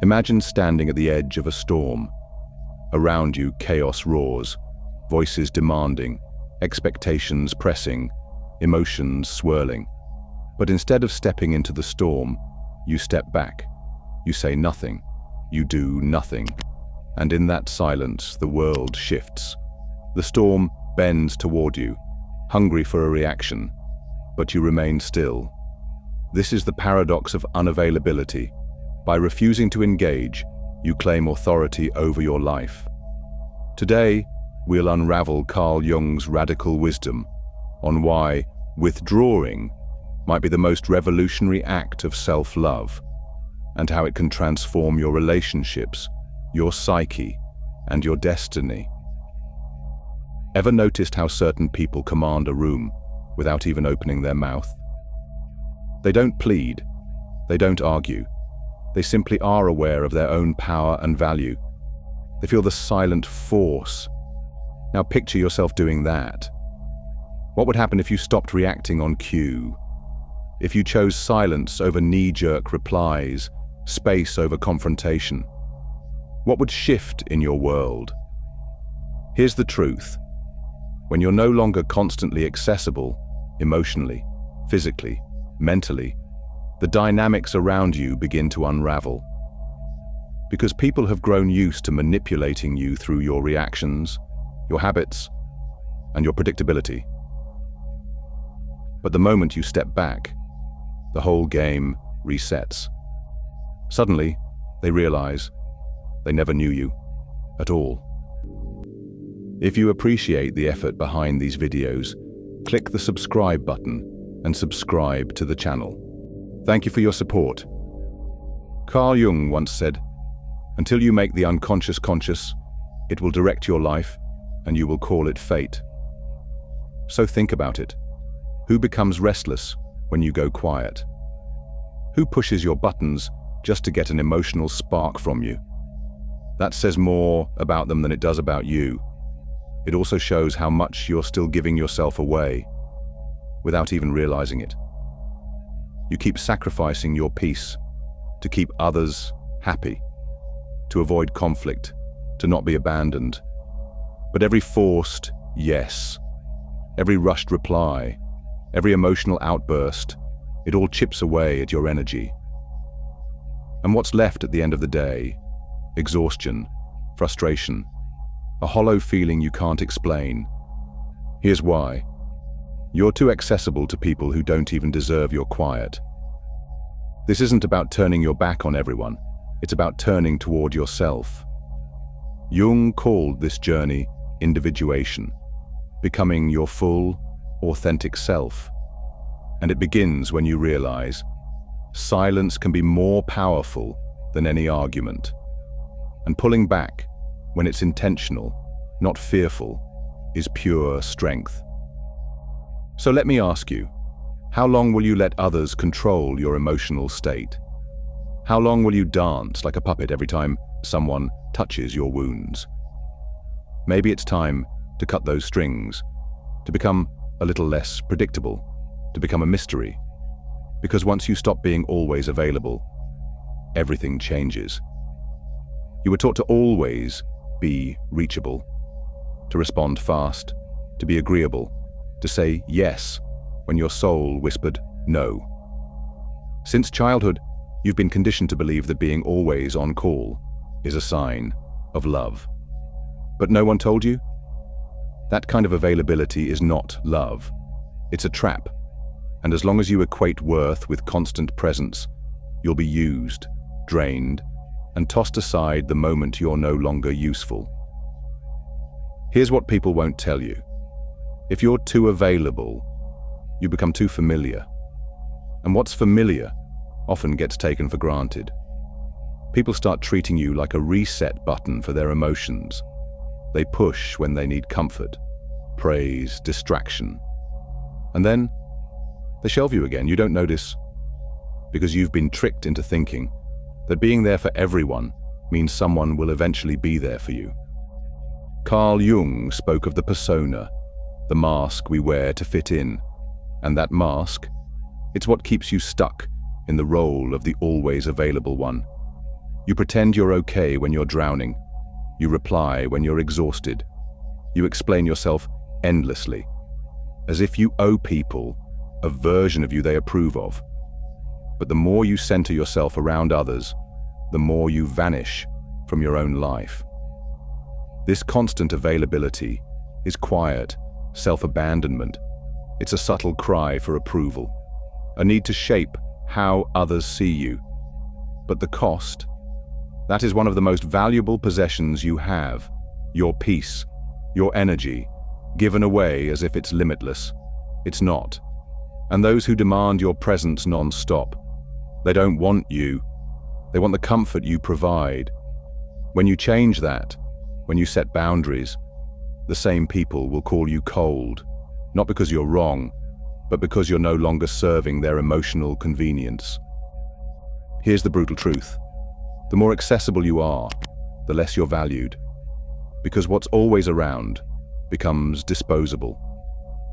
Imagine standing at the edge of a storm. Around you, chaos roars, voices demanding, expectations pressing, emotions swirling. But instead of stepping into the storm, you step back. You say nothing. You do nothing. And in that silence, the world shifts. The storm bends toward you, hungry for a reaction, but you remain still. This is the paradox of unavailability. By refusing to engage, you claim authority over your life. Today, we'll unravel Carl Jung's radical wisdom on why withdrawing might be the most revolutionary act of self-love, and how it can transform your relationships, your psyche, and your destiny. Ever noticed how certain people command a room without even opening their mouth? They don't plead, they don't argue, they simply are aware of their own power and value. They feel the silent force. Now picture yourself doing that. What would happen if you stopped reacting on cue? If you chose silence over knee-jerk replies, space over confrontation? What would shift in your world? Here's the truth. When you're no longer constantly accessible, emotionally, physically, mentally, the dynamics around you begin to unravel. Because people have grown used to manipulating you through your reactions, your habits, and your predictability. But the moment you step back, the whole game resets. Suddenly, they realize they never knew you at all. If you appreciate the effort behind these videos, click the subscribe button and subscribe to the channel. Thank you for your support. Carl Jung once said, "Until you make the unconscious conscious, it will direct your life and you will call it fate." So think about it. Who becomes restless when you go quiet? Who pushes your buttons just to get an emotional spark from you? That says more about them than it does about you. It also shows how much you're still giving yourself away without even realizing it. You keep sacrificing your peace to keep others happy, to avoid conflict, to not be abandoned. But every forced yes, every rushed reply, every emotional outburst, it all chips away at your energy. And what's left at the end of the day? Exhaustion, frustration, a hollow feeling you can't explain. Here's why. You're too accessible to people who don't even deserve your quiet. This isn't about turning your back on everyone, it's about turning toward yourself. Jung called this journey individuation, becoming your full, authentic self. And it begins when you realize silence can be more powerful than any argument. And pulling back, when it's intentional, not fearful, is pure strength. So let me ask you, how long will you let others control your emotional state? How long will you dance like a puppet every time someone touches your wounds? Maybe it's time to cut those strings, to become a little less predictable, to become a mystery. Because once you stop being always available, everything changes. You were taught to always be reachable, to respond fast, to be agreeable, to say yes when your soul whispered no. Since childhood, you've been conditioned to believe that being always on call is a sign of love. But no one told you? That kind of availability is not love. It's a trap. And as long as you equate worth with constant presence, you'll be used, drained, and tossed aside the moment you're no longer useful. Here's what people won't tell you. If you're too available, you become too familiar. And what's familiar often gets taken for granted. People start treating you like a reset button for their emotions. They push when they need comfort, praise, distraction. And then they shelve you again. You don't notice because you've been tricked into thinking that being there for everyone means someone will eventually be there for you. Carl Jung spoke of the persona, the mask we wear to fit in. And that mask, it's what keeps you stuck in the role of the always available one. You pretend you're okay when you're drowning. You reply when you're exhausted. You explain yourself endlessly, as if you owe people a version of you they approve of. But the more you center yourself around others, the more you vanish from your own life. This constant availability is quiet self-abandonment. It's a subtle cry for approval, a need to shape how others see you. But the cost, that is one of the most valuable possessions you have, your peace, your energy, given away as if it's limitless. It's not. And those who demand your presence non-stop, they don't want you, they want the comfort you provide. When you change that, when you set boundaries, the same people will call you cold, not because you're wrong, but because you're no longer serving their emotional convenience. Here's the brutal truth. The more accessible you are, the less you're valued. Because what's always around becomes disposable.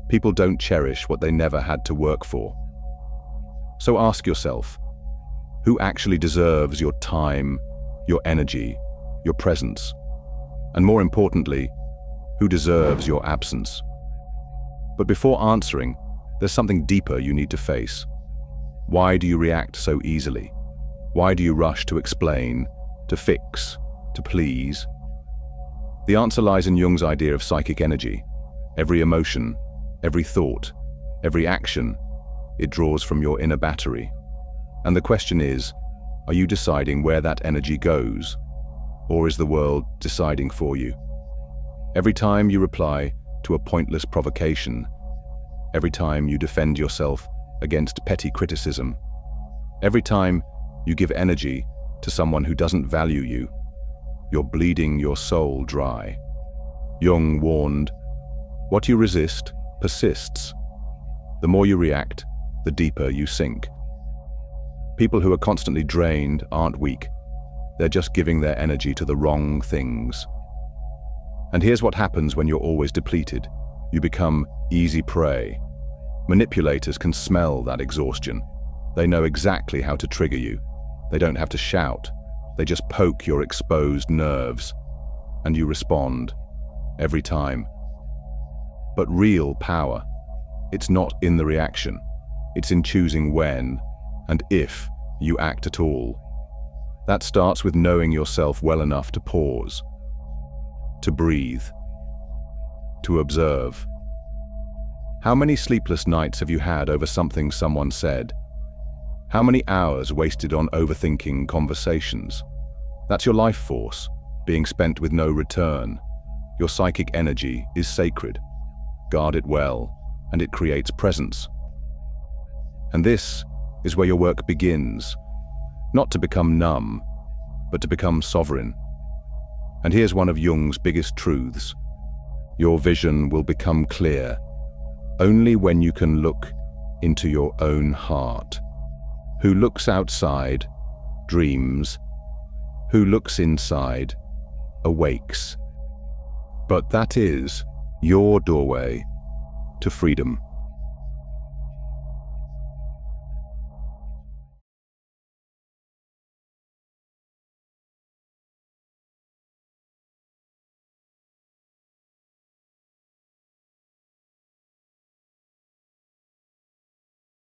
People don't cherish what they never had to work for. So ask yourself, who actually deserves your time, your energy, your presence? And more importantly, who deserves your absence? But before answering, there's something deeper you need to face. Why do you react so easily? Why do you rush to explain, to fix, to please? The answer lies in Jung's idea of psychic energy. Every emotion, every thought, every action, it draws from your inner battery. And the question is, are you deciding where that energy goes? Or is the world deciding for you? Every time you reply to a pointless provocation, every time you defend yourself against petty criticism, every time you give energy to someone who doesn't value you, you're bleeding your soul dry. Jung warned, what you resist persists. The more you react, the deeper you sink. People who are constantly drained aren't weak. They're just giving their energy to the wrong things. And here's what happens when you're always depleted. You become easy prey. Manipulators can smell that exhaustion. They know exactly how to trigger you. They don't have to shout. They just poke your exposed nerves. And you respond. Every time. But real power, it's not in the reaction. It's in choosing when and if you act at all. That starts with knowing yourself well enough to pause, to breathe, to observe. How many sleepless nights have you had over something someone said? How many hours wasted on overthinking conversations? That's your life force, being spent with no return. Your psychic energy is sacred. Guard it well, and it creates presence. And this is where your work begins, not to become numb, but to become sovereign. And here's one of Jung's biggest truths. Your vision will become clear only when you can look into your own heart. Who looks outside, dreams. Who looks inside, awakes. But that is your doorway to freedom.